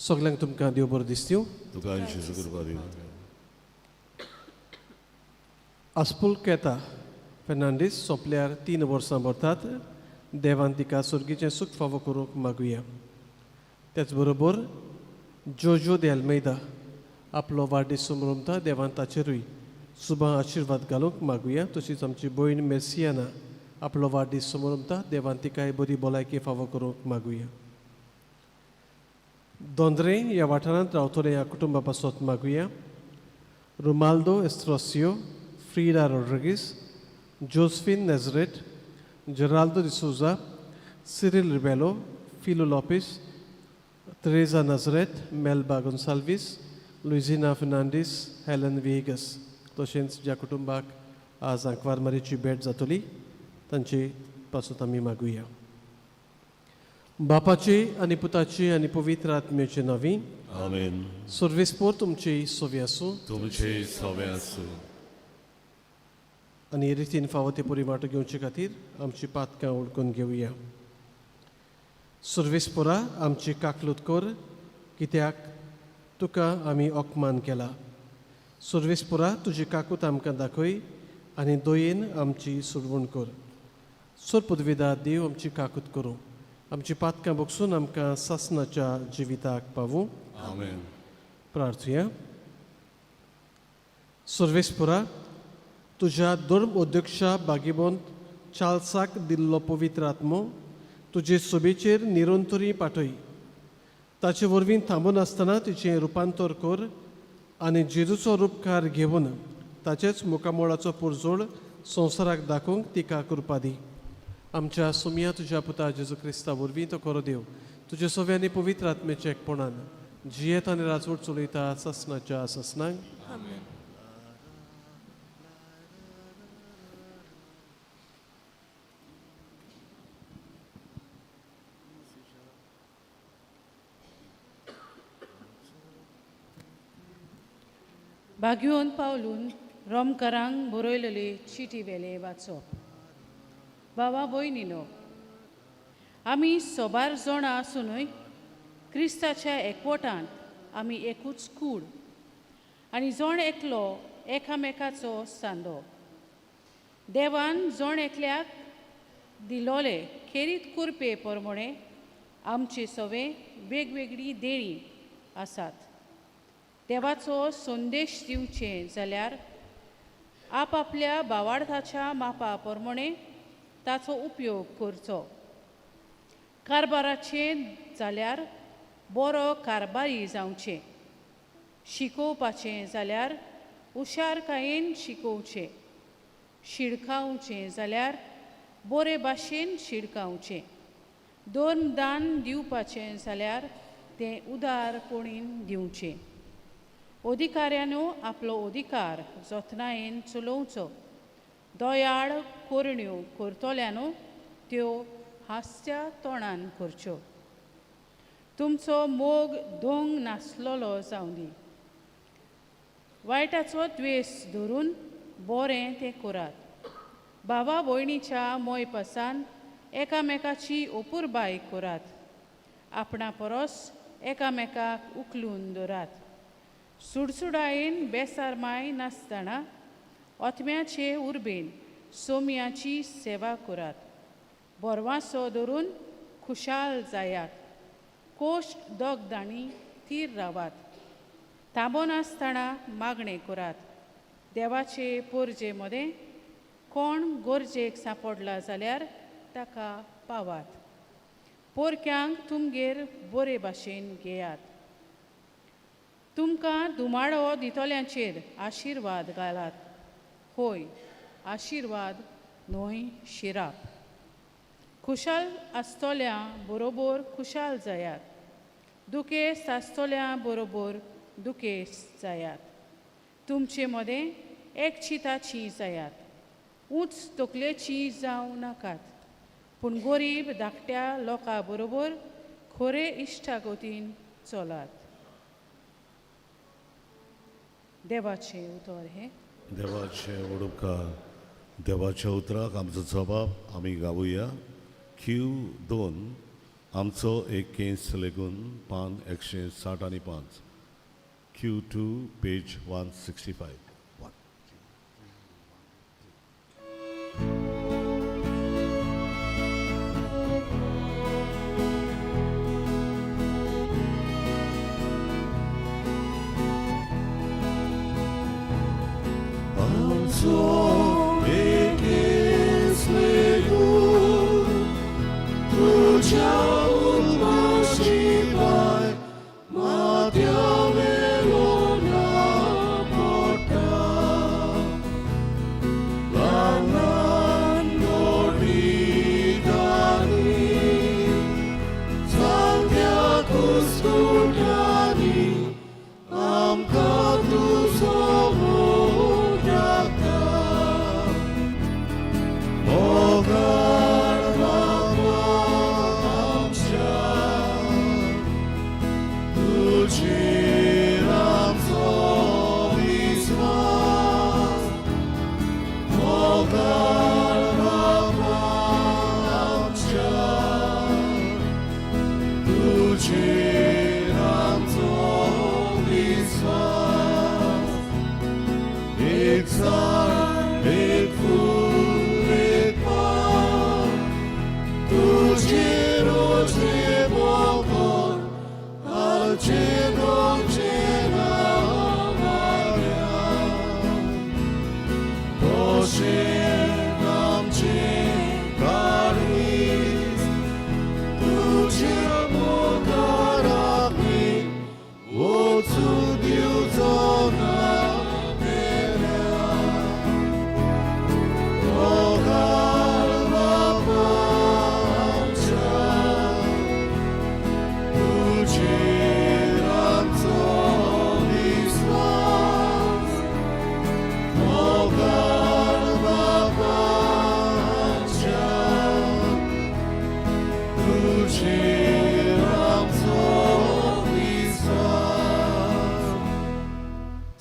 सगळ्यांक तुमकां देव बरो दीस दिवं. तुका आयुश्याची कृपा दिवं. आस्पुलकेता फेर्नांडीस सोंपल्यार 3 वर्सां भरतात. देवान तिका सुर्गीचें सूख फावो करूंक मागुया. त्याच बरोबर जोजो दे अल्मेida आपलो वाडदीस मनयता. देवान ताचेरूय शुभ आशिर्वाद घालूंक मागुया. तशीच आमची भयण मेर्सियाना आपलो वाडदीस मनयता. देवान तिकाय बरी भलायकी फावो करूंक मागुया. दोंद्रे ह्या वाठारांत रावतले ह्या कुटुंबा पासत मागुया. रोमाल्डो एस्ट्रोसियो, फ्रीडा रोड्रिगीस, जोसफीन नेझरेट, जेराल्डो डिसोजा, सिरिल रिबेलो, फिलो लॉपिस, तेरेसा नाझरेत, मेल्बा गोन्साल्वीस, लुइजिना फेर्नांडीस, हेलन वेगस. तशेंच ज्या कुटुंबाक आज आंकवार मारीची भेट जातली तांचे पासत आमी मागुया. बापाची आनी पुताची आनी पवित्र आत्म्याची नांवी. आमेन. सर्वेस्पोर तुमची सोवी आसूं. तुमचे सवे आसूं. आनी रितीन फावो ते पुरी वांटो घेवचे खातीर आमची पातकां उडकून घेवया. सर्वेस्पोरा आमची काकलूत कर, कित्याक तुका आमी ओकमान केला. सर्वेस्पोरा तुजी काकूत आमकां दाखय आनी दोयेन आमची सुडवण कर. सोर पदवीदार देव आमची काकूत करूं. आमची पातकां बगसून आमकां सासणाच्या जिविताक पावूं. आमेन. प्रार्थुया. सर्वेस्पोरा तुज्या धर्म अध्यक्षा बागीबोंत चार्ल्साक दिल्लो पवित्र आत्मो तुजे सोबेचेर निरंतरी पाठय. ताचे वरवीं थांबून आसतना तिचें रुपांतर कर आनी जेजूचो रूपकार घेवन ताचेच मुखामोळाचो पुरजोड संवसाराक दाखोवंक तिका कृपा दी. आमच्या सुमिया तुज्या पुता जेजू क्रिस्ता वरवीं तो खरो देव तुजे सव्यांनी पवित्र आत्म्याच्या एकपणान जियेत आनी राजवट चलयता ससनाच्या ससनांक. भाग्योन पावलून रोमकारांक बरयलेले चिटी वेले वाचप. बाबा भयणीनो, आमी सोबार जाणां आसूनय क्रिस्ताच्या एकवटांत आमी एकूच कूड आनी जण एकलो एकामेकाचो सांदो. देवान जण एकल्याक दिलोले खेरीत कुरपे प्रमाणे आमचे सवे वेगवेगळी देणी आसात. देवाचो संदेश दिवचे जाल्यार आपआपल्या भावार्थाच्या मापा प्रमाणे ताचो उपयोग करचो. कारबाराचे जाल्यार बरो कारबारी जावचें. शिकोवपाचें जाल्यार हुशारकायेन शिकोवचें. शिडकावचें जाल्यार बरे भाशेन शिडकावचें. दान दिवपाचें जाल्यार तें उदारपणीन दिवचें. अधिकाऱ्यानो आपलो अधिकार जतनायेन चलोवचो. दोयाळ कोरण्यो करतल्यानो त्यो हास्या तोंडान करच्यो. तुमचो मोग दोंग नासलोलो जावं दी. वायटाचो द्वेस धरून बरें तें करात. भावा भयणीच्या मोयपासान एकामेकाची अपुरबाय करात. आपणा परस एकामेकाक उखलून दवरात. सुडसुडायेन बेसारमाय नासतना ओतम्याचे उर्बेन सोमयाची सेवा करात. बोरवांसो धरून खुशाल जायात. कोश्ट दोगदाणी थीर रावात. ताबोन आसतना मागणें करात. देवाचे पोरजे मदें कोण गरजेक सांपडला जाल्यार ताका पावात. पोरक्यांक तुमगेर बरे भाशेन घेयात. तुमकां दुमाडो दितोल्यांचेर आशिर्वाद घालात. होय, आशिर्वाद न्हय शिराप. खुशाल आसतोल्या बरोबर खुशाल जायात. दुखेस्त आसतोल्या बरोबर दुखेस्त जायात. तुमचे मदें एकचिताची जायात. उंच तकलेची जावं नाकात. पूण गरीब धाकट्या लोकां बरोबर खरे इश्टागतीन चलात. देवाचे उतर हे. देवाचे उपकार. देवाच्या उतराक आमचो जबाब आमी गावुया. Q2 आमचो एक केस लेगून पान 165 Q2 पेज 165.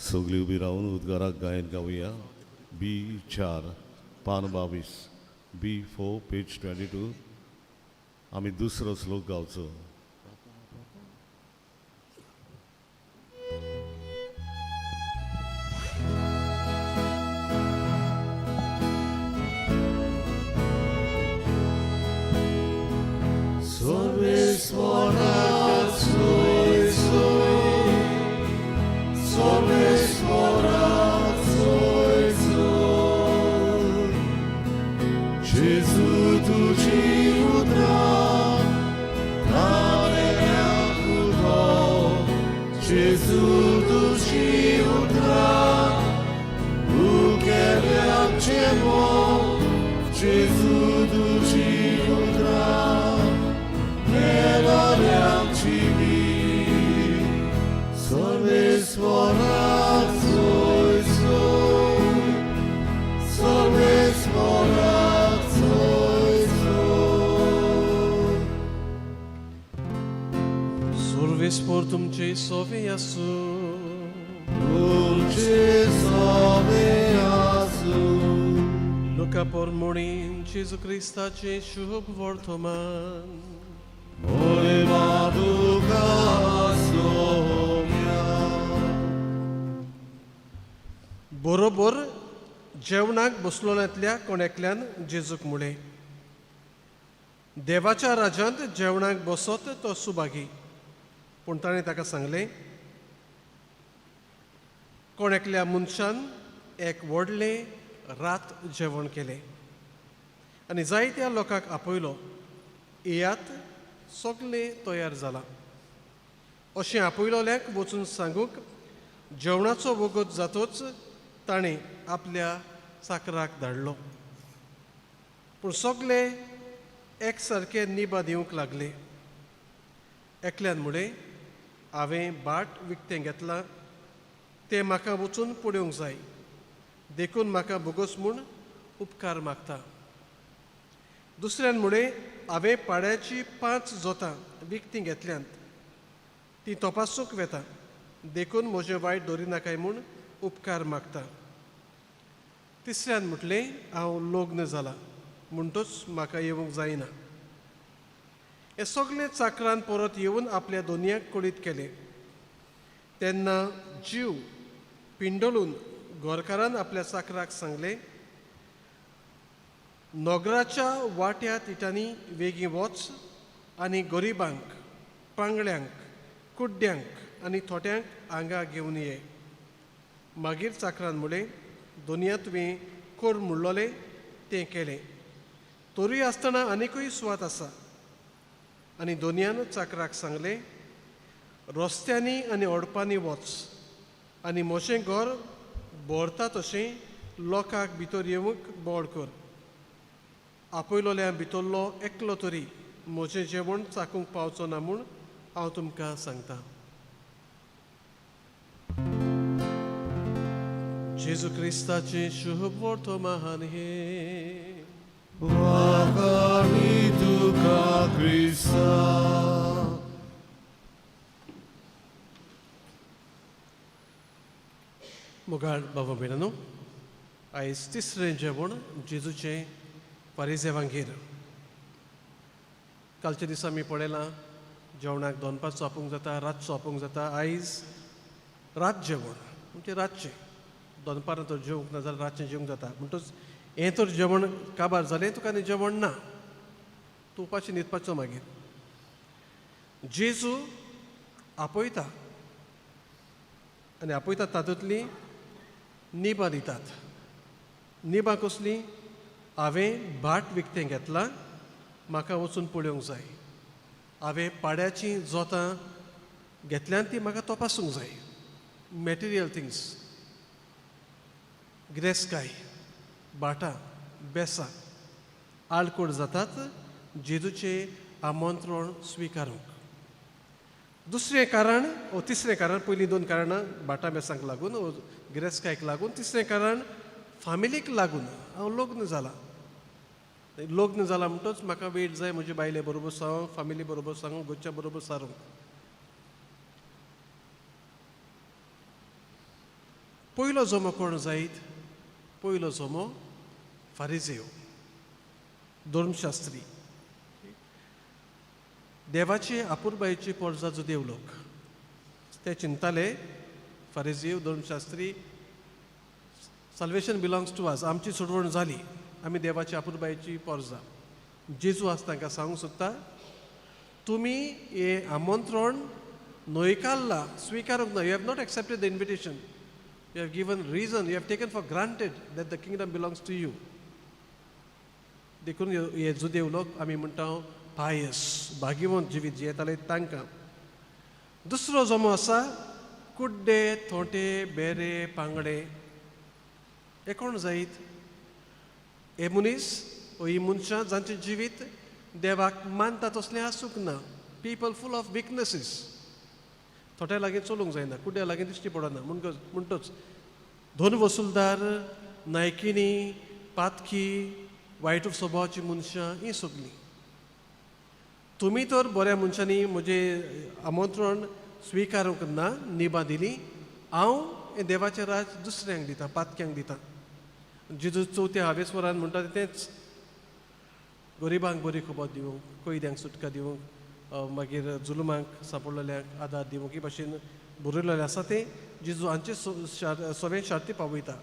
सगळी उभी राहून उद्गाराक गायन गावया. B4 पान 22 B4 पेज 22. आम्ही दुसरो श्लोक गावचो. Survis por tuमचे सोवे असू. Luca por morin Gesù Cristaचे शुभ वर्तमान. बरोबर जेवणाक बसलोल्यांतल्या कोणेकल्यान जेजूक म्हळें, देवाच्या राज्यांत जेवणाक बसत तो सुभागी. पूण ताणें ताका सांगलें, कोणेकल्या मनशान एक व्हडलें रात जेवण केलें आनी जायत्या लोकांक आपयलो. येयात, सगळें तयार जालां. अशें आपयलोल्यांक वचून सांगूंक जेवणाचो वगत जातोच ताणें आपल्या चाकराक धाडलो. पूण सगळे एक सारके निबा दिवंक लागले. एकल्यान म्हळें, हांवें बाट विकतें घेतलां, तें म्हाका वचून पळोवंक जाय, देखून म्हाका बोगस म्हूण उपकार मागता. दुसऱ्यान म्हळें, हांवें पाड्याची 5 जोतां विकतीं घेतल्यांत, ती तपासूंक वेता, देखून म्हजें वायट दवरिनाकाय म्हूण उपकार मागता. तिसऱ्यान म्हटलें, हांव लग्न जालां, म्हणटूच म्हाका येवंक जायना. हे सगळे चाकरान परत येवन आपल्या दोनयाक कुडीत केले. तेन्ना जीव पिंडोळून घरकारान आपल्या चाकराक सांगले, नोगराच्या वाट्यात इटांनी वेगीं वच आनी गरिबांक, पांगड्यांक, कुड्ड्यांक आनी थोट्यांक हांगा घेवन ये. मागीर चाकरान म्हळें, दोनया तुवें कोर म्हणलोलें तें केलें. तोरी आसतना आनिकूय सुवात आसा. आनी दोनयान चाकराक सांगलें, रस्त्यांनी आनी ओडपांनी वच आनी म्हजें घर भोरता तशें लोकांक भितर येवंक बोड कर. आपयलोल्या भितरलो एकलो तरी म्हजें जेवण चाखूंक पावचो ना म्हूण हांव तुमकां सांगतां. जेजू क्रिस्ताचें शुभ वर्तमान हे. वाकानी तुका क्रिस्ता. मोगाळ बाबा भयणानो, आयज तिसरें जेवण जेजूचें फारिसेवांगेर. कालच्या दिसा आमी पळयलां जेवणाक दोनपारचो आपूंक जाता, रातचो आपूंक जाता. आयज रात जेवण म्हणजे रातचें. दोनपार तर जेवंक ना जाल्यार रातचें जेवंक जाता. म्हणटच हें तर जेवण काबार जालें, तुका आनी जेवण ना, तूं उपाशी न्हिदपाचो मागीर. जेजू आपयता आनी आपयता तातूंतली निबां दितात. निबां कसली? हांवें भाट विकतें घेतलां, म्हाका वचून पळोवंक जाय. हांवें पाड्याचीं जोतां घेतल्यान ती म्हाका तपासूंक जाय. मॅटेरियल थिंग्स, गिरेस्काय, भाटां, बेसां आडकोड जातात जेजूचें आमंत्रण स्विकारूंक. दुसरें कारण वो तिसरें कारण, पयलीं दोन कारणां भाटां बेसांक लागून, गिरेस्कायक लागून. तिसरें कारण फामिलीक लागून. हांव लग्न जालां. लग्न जालां म्हणटच म्हाका वेळ जाय म्हजे बायले बरोबर सावंक, फामिली बरोबर सावंक, घरच्या बरोबर सारूंक. पयलो जमो कोण जायत? पयलो जमो फारिजेव, धर्मशास्त्री. देवाची आपुरबायेची पोरजां जुदेव लोक ते चिंताले, फारिजेव धर्मशास्त्री, सल्वेशन बिलोंग्स टू अस, आमची सोडवण जाली, आमी देवाची आपुरबायेची पोरजां. जेजू आसा तांकां सांगूंक सोदता, तुमी हें आमंत्रण न्हयकारलां, स्विकारूंक ना. You have not accepted the invitation. You have given reason, you have taken for granted that the kingdom belongs to you. देखून हे जुदेव लोक आमी म्हणटा पायस, भाग्यवंत जिवीत जियेताले तांकां. दुसरो जमो आसा कुड्डे, थोटे, बेरे, पांगडे. हे कोण जायत? हे मनीस वो ही मनशां जांचें जिवीत देवाक मानता तसलें आसूंक ना. People full of विकनेसीस. थोट्या लागीं चलूंक जायना, कुड्ड्या लागीं दिश्टी पडना. म्हणटच धन वसूलदार, नायकिनी, पातकी, वायट स्वभावाची मनशां हीं सगलीं. तुमी तर बऱ्या मनशांनी म्हजें आमंत्रण स्विकारूंक ना, निबां दिली. हांव हें देवाचें राज दुसऱ्यांक दितां, पातक्यांक दितां. जेजू चवथ्या हावेस्वरान म्हणटा तेंच. गरिबांक बरी खबर दिवंक, कैद्यांक सुटका दिवंक, मागीर जुलमांक सांपडलेल्यांक आदार दिवंक, ही भाशेन बरयलेलें आसा तें जेजू हांचे सगळें शार्ती पावयता.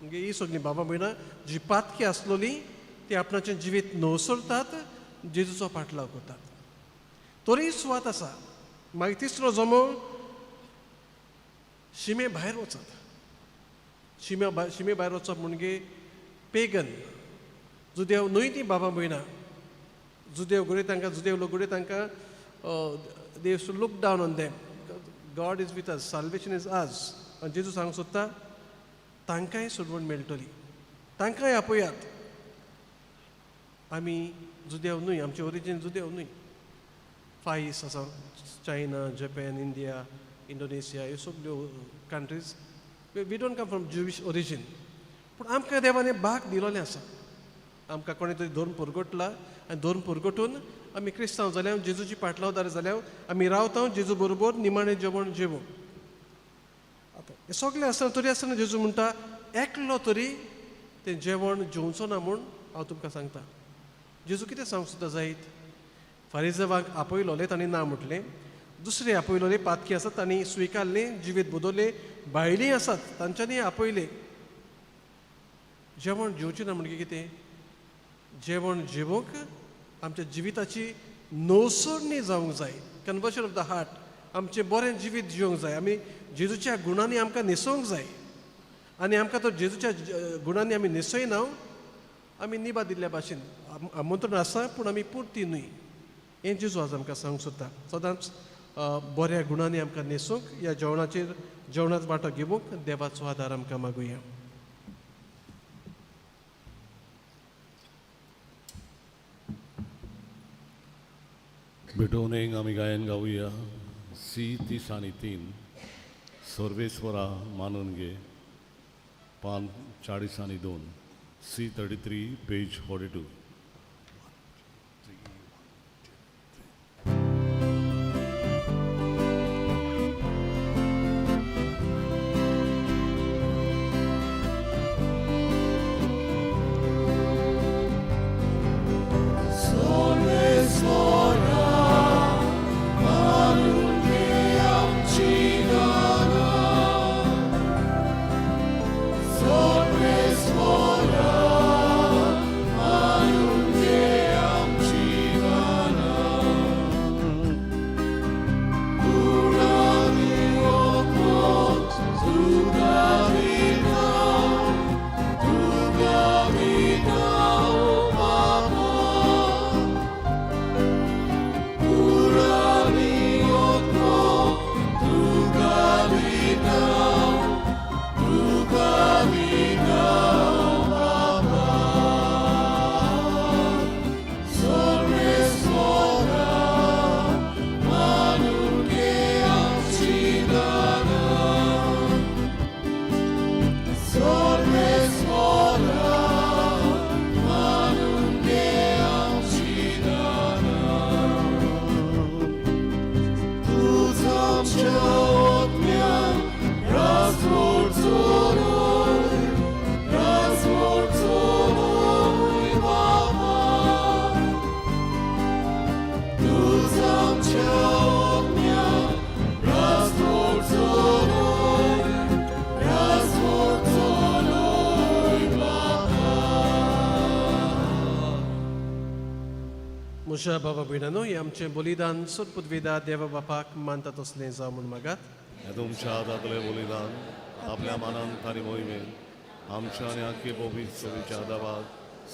म्हणजे ही सगळीं बाबा भयणां जी पातकी आसलोली ती आपणाचें जिवीत न्हवसरतात, जेजूचो पाटलाव करतात. तोरी सुवात आसा. मागीर तिसरो जमो शिमे भायर वचप. शिमे भायर वचप म्हणजे पेगन, जुदेव न्हय ती बाबा भयणां. जुदेव घडये तांकां, जुदेव लोक घडये तांकां they used to look down on them. God is with us, salvation is us. आनी जेजू सांगूंक सोदता तांकांय सोडवण मेळटली, तांकांय आपयात. आमी जुदेव न्हय, आमचें ओरिजीन जुदेव न्हय. फायस आसा, चायना, जपान, इंडिया, इंडोनेशिया, ह्यो सगल्यो countries. We don't come from Jewish origin. पूण आमकां देवान भाग दिलोलें आसा. आमकां कोणें तरी धर्म पुरगटला आनी धर्म पुरगटून आमी क्रिस्तांव जाल्यार, जेजूची पाटलावदार जाल्यार आमी रावता जेजू बरोबर निमाणें जेवण जेवूंक. हें सगलें आसतना तरी आसतना जेजू म्हणटा एकलो तरी तें जेवण जेवचो ना म्हूण हांव तुमकां सांगता. जेजू कितें सांगूंक सुद्दां जायत? फारिजेवांक आपयलोले तांणी ना म्हटलें. दुसरे आपयलोले पातकी आसात तांणी स्विकारलें, जिवीत बुदोवलें. भायलीं आसात तांच्यांनी आपयलें. जेवण जेवचें ना म्हणजे कितें? जेवण जेवूंक आमच्या जिविताची नवसोडणी जावंक जाय. Conversion of the heart. आमचें बरें जिवीत जिवंक जाय. आमी जेजूच्या गुणांनी आमकां न्हेसोवंक जाय. आनी आमकां तो जेजूच्या गुणांनी आमी न्हेसयना, आमी निबा दिल्ल्या भाशेन आमंत्रण आसा पूण आमी पुर्ती न्हय. हें जेजू आज आमकां सांगूंक सोदता. सदांच बऱ्या गुणांनी आमकां न्हेसूंक, ह्या जेवणाचो वांटो घेवंक देवाचो आदार आमकां मागुया. बिटोनेंग आमी गायन गावुया C303 सर्वेस्वरा मानून घे पान 42 C33 पेज 42. म्हज्या बाबा भयणांनो, हें आमचें बलिदान सदपदवेदा देवा बापाक मानता तसलें जावं म्हूण मागात. हें तुमच्या हातांतलें बलिदान आपल्या मानांत आनी मोहिमेन आमच्या आनी आख्खे पवित्र सभेच्या आदाराक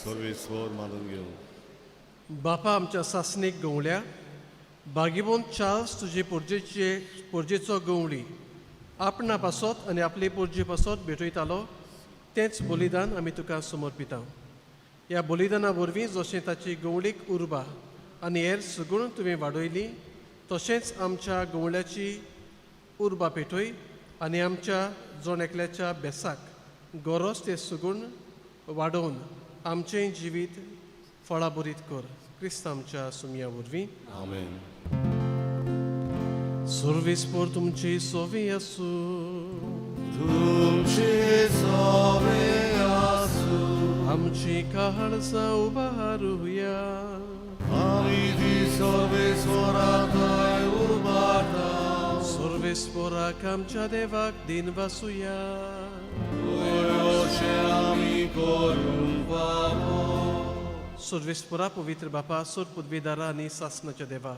सर्वेस्वर मानून घेवन. बापा आमच्या सासणेक गवळ्या, बागीबोन चार्ल्स तुजे पोरजेचो गवळी आपणा पासत आनी आपले पोरजे पासत भेटयतालो, तेंच बलिदान आमी तुका समर्पिता. ह्या बलिदाना वरवीं जशें ताची गवळीक उर्बा आनी हेर सगूण तुवें वाडयली, तशेंच आमच्या गवळ्याची उर्बा पेटय आनी आमच्या जोण एकल्याच्या बेसाक गरज ते सगूण वाडोवन आमचें जिवीत फळां बरीत कर. क्रिस्त आमच्या सुमया वरवीं. आमेन. सर्वेस्पर तुमची सोवी आसूं. तुमची सोवी आसूं. आमची काळजां उबारुया. आमी ती सर्वेस्वराक उबारता. सर्वेस्पराक आमच्या देवाक दिन वासुया. अशें आमी करूंक पावो. सर्वेस्परा पवित्र बापा, सर्व पदवीदारा आनी सासणाच्या देवा,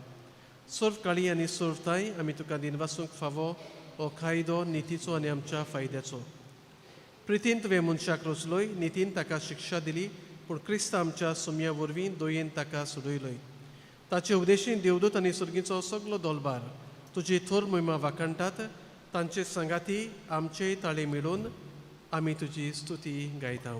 सर्व काळी आनी सर्वताय आमी तुका दिनवासूंक फावो हो कायदो नितीचो आनी आमच्या फायद्याचो. प्रितीन तुवें मनशाक रचलोय, नितीन ताका शिक्षा दिली, पूण क्रिस्त आमच्या सुमया वरवीं दोयेन ताका सोडयलोय. ताचे उद्देशीन देवदूत आनी सर्गीचो सगलो दोलबार तुजी थोर मोहिमा वाखणटात. तांचे संगाती आमचेय ताळे मिळून आमी तुजी स्तुती गायता.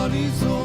Organizam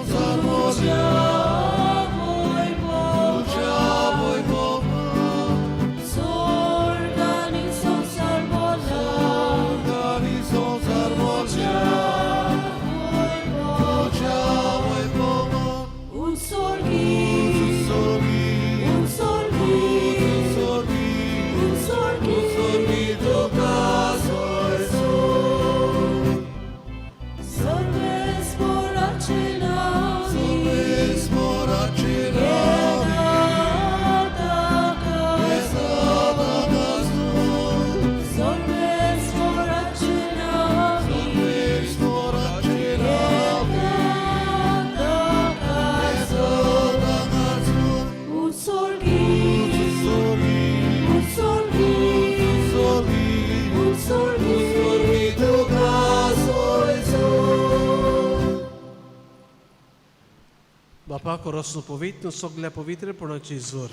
बापा कोरोस पवित्र तूं सगल्या पवित्रपणाची जोर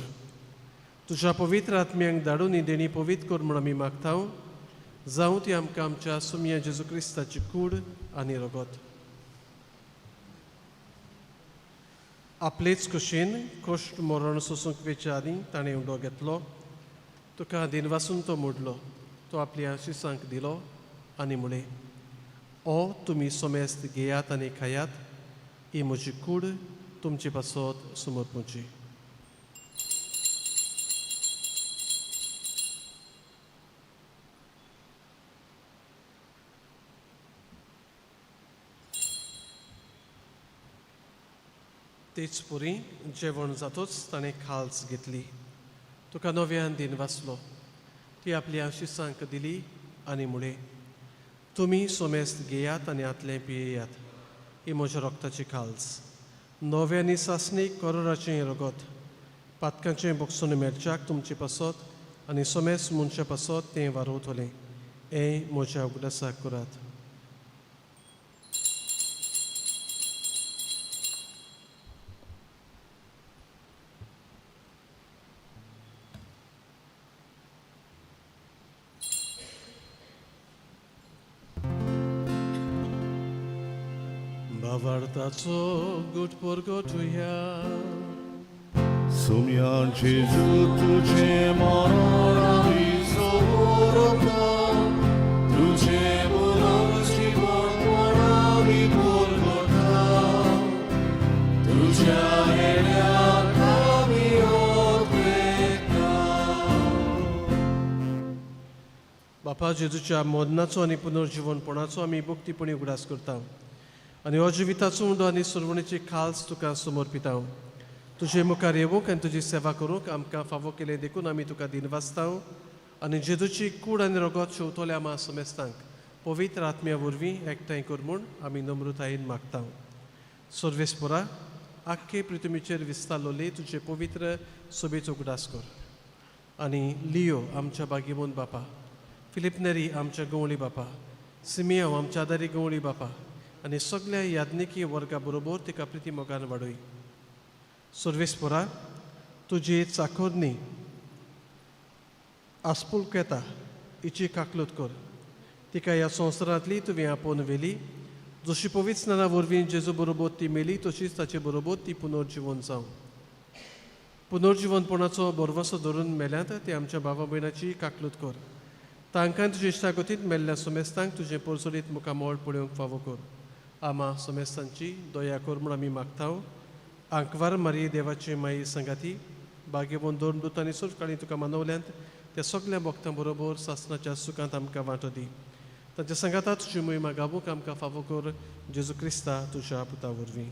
तुज्या पवित्र आत्म्यांक धाडून ही देणी पवित्र कर म्हूण आमी मागता जावं ती आमकां आमच्या सुमया जेजू क्रिस्ताची कूड आनी रगत आपलेच कुशीन कश्ट मरण सोसूंक वेच्या आदी ताणें उडो घेतलो तुका दिनवासून तो मोडलो तो आपल्या शिसांक दिलो आनी म्हळें ओ तुमी सोमेस्त घेयात आनी खायात ही म्हजी कूड तुमचे पासत समर्पूची तेच पुरी जेवण जातूच ताणें खाल्स घेतली तुका नव्यान दिन वाचलो ती आपल्या शिसांक दिली आनी म्हळें तुमी सोमेस्त घेयात आनी आतलें पियेयात ही म्हज्या रोगताची खाल्स नव्यानी सासणीक करोराचें रगत पातकांचें बोगसून मेळच्याक तुमचे पासत आनी सोमेस्त मनशा पासत तें वारोवतलें हें म्हज्या उगडासाक करात Bawartaco gut porgotuja Sumian Jezu Tudzie morami sorota Tudzie morami morami porgota Tudzia eliakami odweka बापा जेजूच्या मोदनाचो आनी पुनर्जीवनपणाचो आमी भक्तीपणी उगडास करता आनी हो जिविताचो उंडो आनी सुरवणेची खाल्स तुका समर्पिता तुजे मुखार येवंक आनी तुजी सेवा करूंक आमकां फावो केलें देखून आमी तुका दिनवासता आनी जेजूची कूड आनी रगत शेवतोल्या आमा समेस्तांक पवित्र आत्म्या वरवीं एकठांय कर म्हूण आमी नम्रतायेन मागता सर्वेस्परा आख्खे पृथ्वीचेर विस्तारलोली तुजे पवित्र सोबेचो उगडास कर आनी लियो आमच्या बागीमोन बापा फिलिप नेरी आमच्या गवळी बापा सिमियांव आमच्या आदारी गवळी बापा आनी सगळ्या याज्ञिकी वर्गा बरोबर तिका प्रिती मोगान वाडय सर्वेस्परा तुजी चाकोरणी आस्पुल्क येता हिची काकलूत कर तिका ह्या संवसारांतली तुवें आपोवन व्हेली जशी पवित्र स्नाना वरवीं जेजू बरोबर ती मेली तशीच ताचे बरोबर ती पुनर्जीवन जावं पुनर्जीवनपणाचो बरवसो धरून मेल्यांत ती आमच्या भावा भयणाची काकलूत कर तांकां तुजे इश्टागतींत मेल्ल्या सोमेस्तांक तुजें परसोलीत मुखामोळ पळोवंक फावो कर आमा सोमेस्तांची दया कर म्हूण आमी मागता आंकवार मारये देवाची माई संगाती बागेवून दोन दुतांनी सुरकाळी तुका मानवल्यांत त्या सगळ्या भक्तां बरोबर सासणाच्या सुखांत आमकां वांटो दी तांच्या संगाता तुजी मोहिमा गावूंक आमकां फावो कर जेजू क्रिस्ता तुज्या पुता वरवीं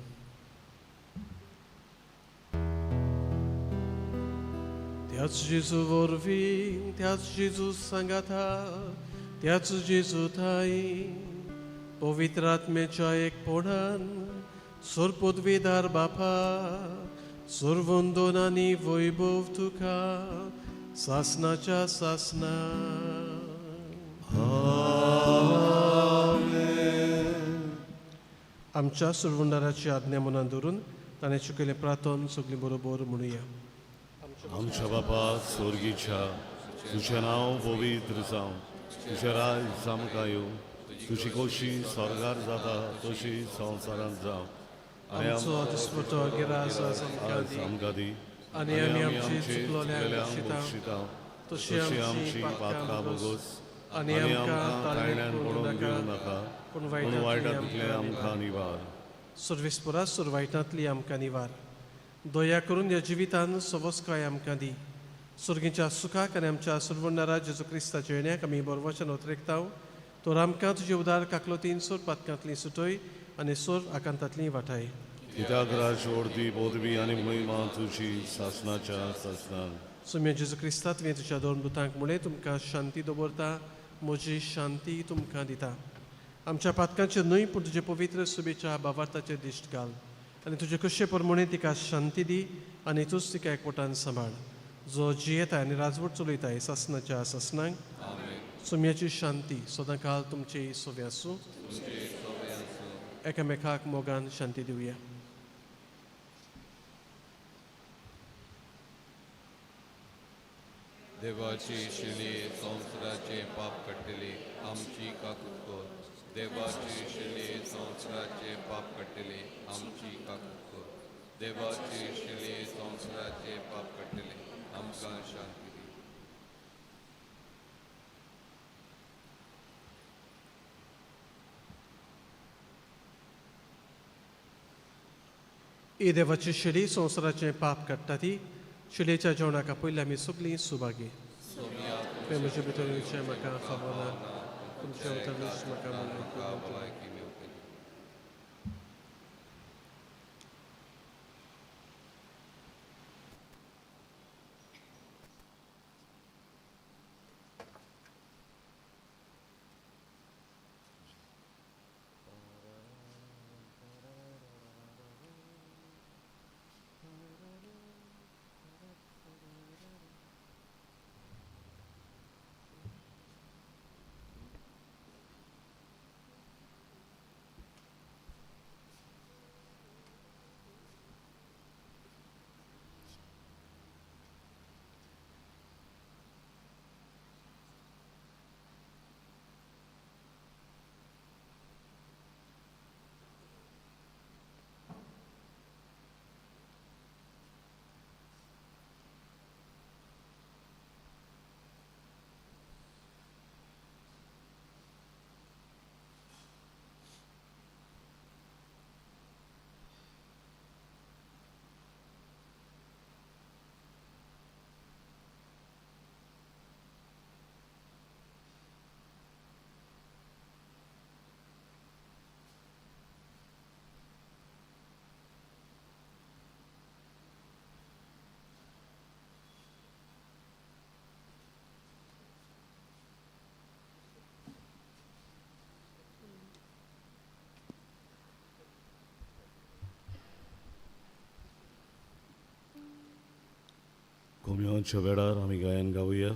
त्याच जेजू वरवीं त्याच जेजू सांगाता त्याच जेजू थाई पवित्र आत्म्याच्या एकपणान सोरपदवीदार बापा सोरवंदन आनी वैभव तुका सासणाच्या सासना आमच्या सुरवंडाराची आज्ञा मनान धरून ताणें शिकयलें प्रार्थन सगळीं बरोबर म्हणुया आमच्या बापा स्वर्गीच्या तुजें नांव पवित्र जावं तुजें राज आमकां येवं तुजी कशी स्वर्गार जाता तशी संवसारांत जावं आमचो दिसपतो गिरास आमकां दी आनी आमी आमची चुकलोल्यांक बक्षिता तशी आमची पातकां बोगोस आनी आमकां ताळमेळ पडूंक नाका पूण पूण वायटांतले आमकां निवार सर्वेस्परा सुरवायटांतली आमकां निवार दया करून ह्या जिवितान सवस्काय आमकां दी सुर्गीच्या सुखाक आनी आमच्या सुरवंडारा जेजू क्रिस्ताच्या येण्याक आमी बरवचन उतरेकता तो आमकां तुजे उदार काकलोतीन सोर पातकांतली सुटय आनी सोर आकांतांतली वाटाय कित्याक राज व्हरती पदवी आनी महिमा तुजी सासणाच्या सासणान सुम्य जेजू क्रिस्ता तुवें तुज्या दोन दुतांक मुळे तुमकां शांती दवरता म्हजी शांती तुमकां दिता आमच्या पातकांचेर न्हय पूण तुजे पवित्र सुबेच्या बाबार्थाचेर दिश्ट घाल आनी तुजे कशे प्रमाणे तिका शांती दी आनी तूंच तिका एकवटान सांबाळ जो जियेता आनी राजवट चलयताय सासणाच्या सासणांक सुम्याची शांती सदां काल तुमची सोबे आसूं एकामेकाक मोगान शांती दिवया देवाची शिली संवसाराचे पाप कट्टले आमची काकुटकोर देवाची शिली संवसाराचे पाप कट्टले आमची काकुटकोर देवाची शिली संवसाराचे पाप कट्टले आमकां शांती दी. ही देवाची शिडी संवसाराचें पाप काडटा ती शिडेच्या जेवणाका पयलीं आमी सगळीं सुभागी म्हजे भितर म्हाका खबर ना तुमच्या उतरलेच म्हाका भलायकी मेळटली. कोमयोनच्या वेळार आमी गायन गावया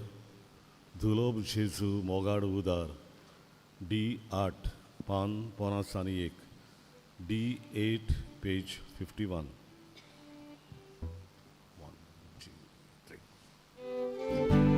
दुलोब जेजू मोगाड उदार D8 पान 51 D8 पेज 51. Amen.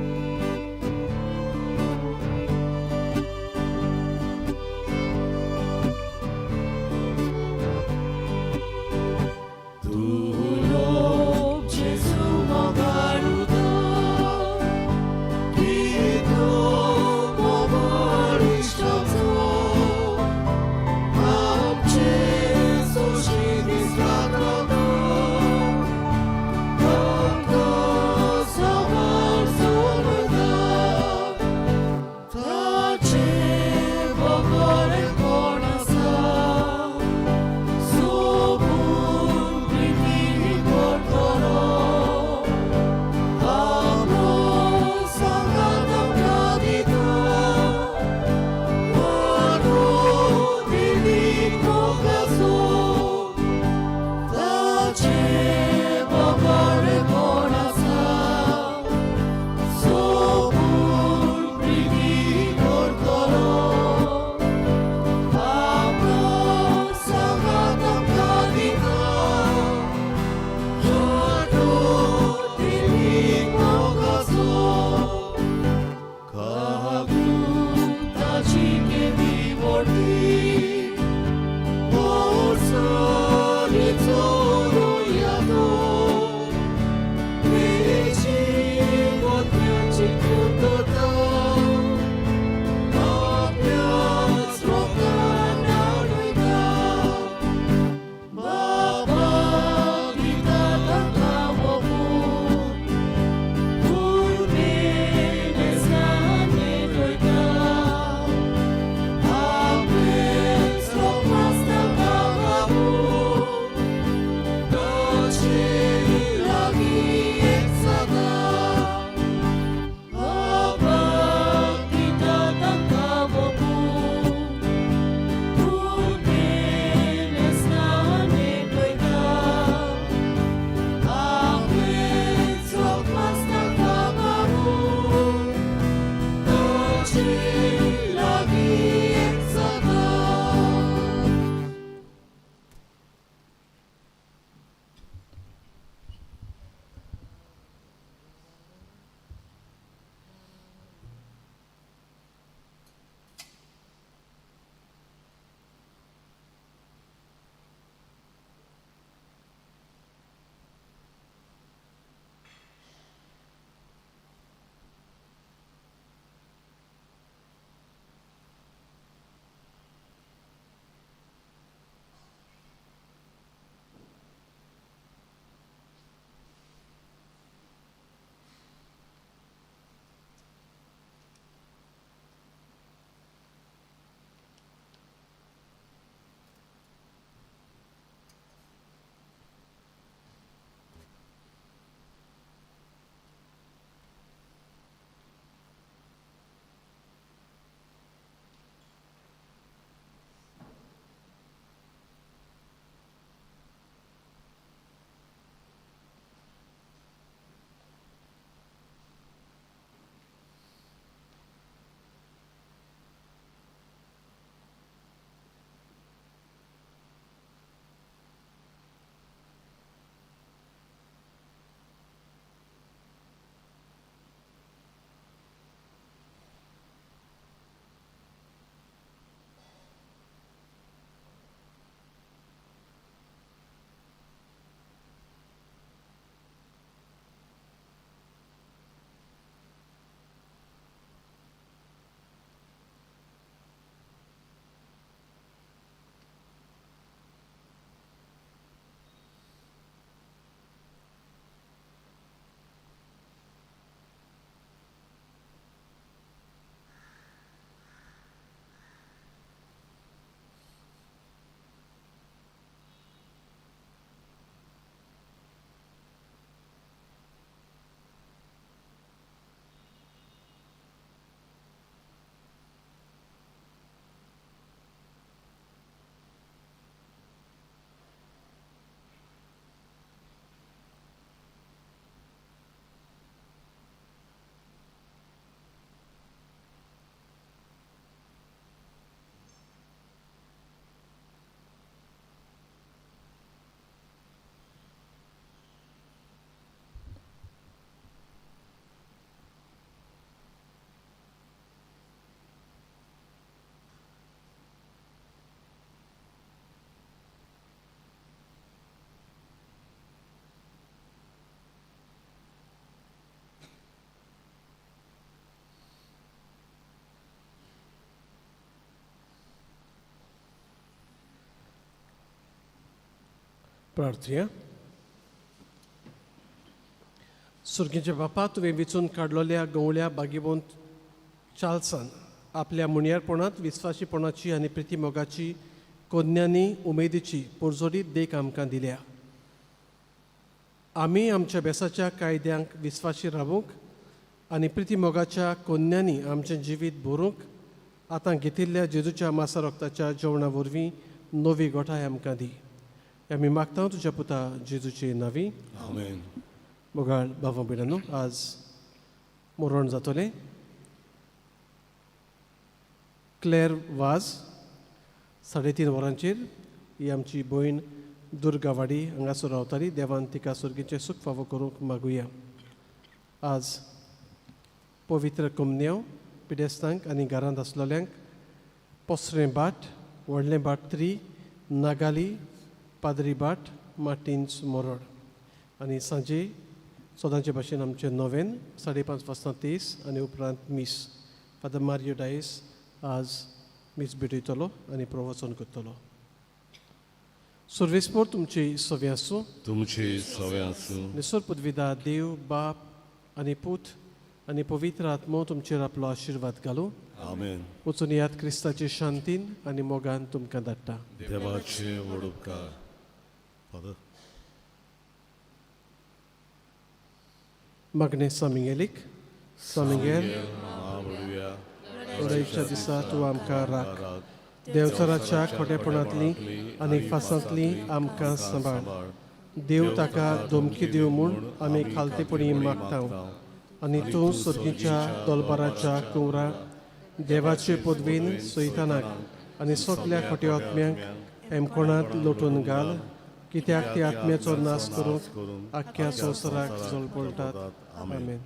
प्रार्थया. सुर्गीच्या बापा, तुवें वेचून काडलेल्या गवळ्या बागीबोंत चार्ल्सान आपल्या मुणयारपणांत विस्वाशीपणाची आनी प्रितीमोगाची कोन्यांनी उमेदीची पुरजोडीत देख आमकां दिल्या. आमी आमच्या बेसाच्या कायद्यांक विस्वाशी रावूंक आनी प्रितीमोगाच्या कोन्यांनी आमचें जिवीत भरूंक आतां घेतिल्ल्या जेजूच्या मासा रोगताच्या जेवणा वरवीं नवी गोठाय आमकां दी. आमी मागता तुज्या पुता जेजूचे नांवी. आमेन. मोगाळ भाव भयणांनो, आज मरण जातलें. क्लेर वाज 3:30 वरांचेर ही आमची भयण दुर्गा वाडी हांगासर रावताली. देवान तिका सुर्गीचें सूख फावो करूंक मागुया. आज पवित्र कमन्यो पिडेस्तांक आनी घरांत आसलेल्यांक पोसरें बाट, व्हडलें बाट 3, नागाली, पाद्री बाट, मार्टिन्स मोरड. आनी सांजे सदांचे भाशेन आमचें नोवेन 5:30 वाजता 30 आनी उपरांत मीस. फादर मारियो डायस आज मीस भेटयतलो आनी प्रवचन करतलो. सर्वेस्पोर तुमची सव्या आसूं. तुमची सवय आसूं. निसर पदवीदा देव बाप आनी पूत आनी पवित्र आत्मो तुमचेर आपलो आशिर्वाद घालूं. आमेन. वचून याद क्रिस्ताचे शांतीन आनी मोगान तुमकां धाडटा. देवाचे व्हड उपकार. फादर. मागणें सामिंगेलीक. सामिंगेल, आवडव्या उडयच्या दिसा तूं आमकां राख. देंवचाराच्या खोटेपणांतली आनी फासांतली आमकां सांबाळ. देव ताका धमकी दिवं म्हूण आमी खालतेपणी मागता. आनी तूं सर्गीच्या दोलबाराच्या कुंवराक देवाचे पदवेन सैतानाक आनी सगल्या खोट्या आत्म्यांक एमकोणांत लोटून घाल, कित्याक ते आत्म्याचो नाश करूंक आख्ख्या संवसाराक जळपळटात. आमेन.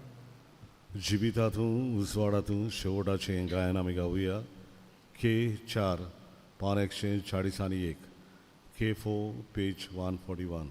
जिवितातूं उसवाडातूं शेवटाचें गायन आमी गावुया. K4 पान 141. K4 page 141.